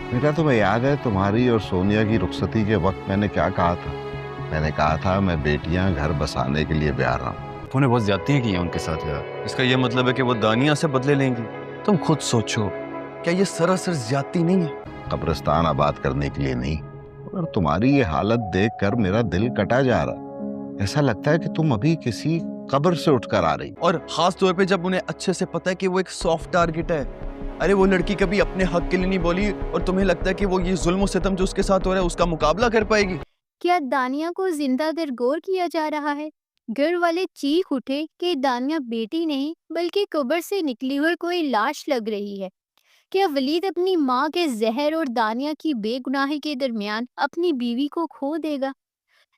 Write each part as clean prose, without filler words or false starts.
बेटा, तुम्हें याद है तुम्हारी और सोनिया की रुखसती के वक्त मैंने क्या कहा था? मैंने कहा था मैं बेटियां घर बसाने के लिए भी आ रहा हूँ। उन्होंने बहुत ज्यादतियां की हैं उनके साथ यार। इसका ये मतलब है कि वो दानिया से बदले लेंगी। तुम खुद सोचो, क्या ये सरासर ज्यादती नहीं है? कब्रिस्तान आबाद करने के लिए नहीं, और तुम्हारी ये हालत देखकर मेरा दिल कटा जा रहा। ऐसा लगता है कि तुम अभी किसी कब्र से उठकर आ रही। और खास तौर पे जब उन्हें अच्छे से पता है कि वो एक सॉफ्ट टारगेट है। अरे वो लड़की कभी अपने हक के लिए नहीं बोली और तुम्हें लगता है कि वो ये जुल्म और सितम जो उसके साथ हो रहा है उसका मुकाबला कर पाएगी? क्या दानिया को जिंदा दरगोर किया जा रहा है? घर वाले चीख उठे कि दानिया बेटी नहीं बल्कि कब्र से निकली हुई कोई लाश लग रही है। क्या वलीद अपनी माँ के जहर और दानिया की बेगुनाही के दरमियान अपनी बीवी को खो देगा?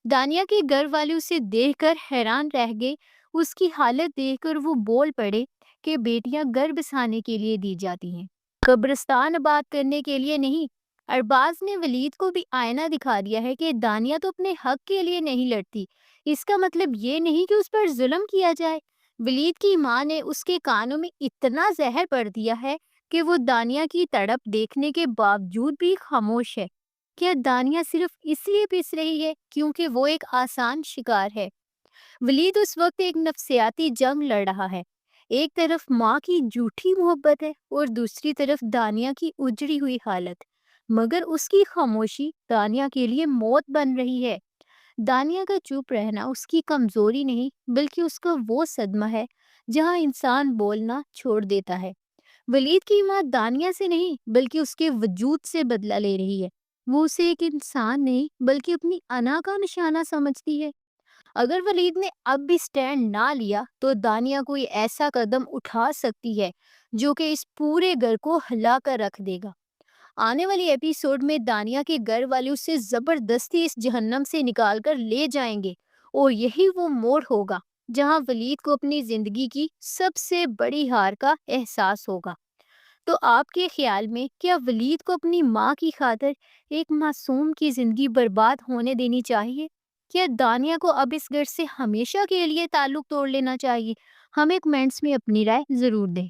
दानिया के घर वाले उसे देखकर हैरान रह गए। उसकी हालत देखकर वो बोल पड़े कि बेटियां घर बसाने के लिए दी जाती हैं, कब्रिस्तान आबाद करने के लिए नहीं। अरबाज ने वलीद को भी आईना दिखा दिया है कि दानिया तो अपने हक के लिए नहीं लड़ती। इसका मतलब ये नहीं कि उस पर जुल्म किया जाए। वलीद की माँ ने उसके कानों में इतना जहर भर दिया है कि वो दानिया की तड़प देखने के बावजूद भी खामोश है। क्या दानिया सिर्फ इसलिए पिस रही है क्योंकि वो एक आसान शिकार है? वलीद उस वक्त एक नफ्सियाती जंग लड़ रहा है। एक तरफ माँ की झूठी मोहब्बत है और दूसरी तरफ दानिया की उजड़ी हुई हालत। मगर उसकी खामोशी दानिया के लिए मौत बन रही है। दानिया का चुप रहना उसकी कमजोरी नहीं बल्कि उसका वो सदमा है जहाँ इंसान बोलना छोड़ देता है। वलीद की माँ दानिया से नहीं बल्कि उसके वजूद से बदला ले रही है। वो उसे एक इंसान नहीं बल्कि अपनी अना का निशाना समझती है। अगर वलीद ने अब भी स्टैंड ना लिया तो दानिया कोई ऐसा कदम उठा सकती है जो कि इस पूरे घर को हिला कर रख देगा। आने वाली एपिसोड में दानिया के घर वाले उसे जबरदस्ती इस जहन्नम से निकाल कर ले जाएंगे और यही वो मोड़ होगा जहां वलीद को अपनी जिंदगी की सबसे बड़ी हार का एहसास होगा। तो आपके ख्याल में क्या वलीद को अपनी माँ की खातिर एक मासूम की जिंदगी बर्बाद होने देनी चाहिए? क्या दानिया को अब इस घर से हमेशा के लिए ताल्लुक तोड़ लेना चाहिए? हमें कमेंट्स में अपनी राय जरूर दें।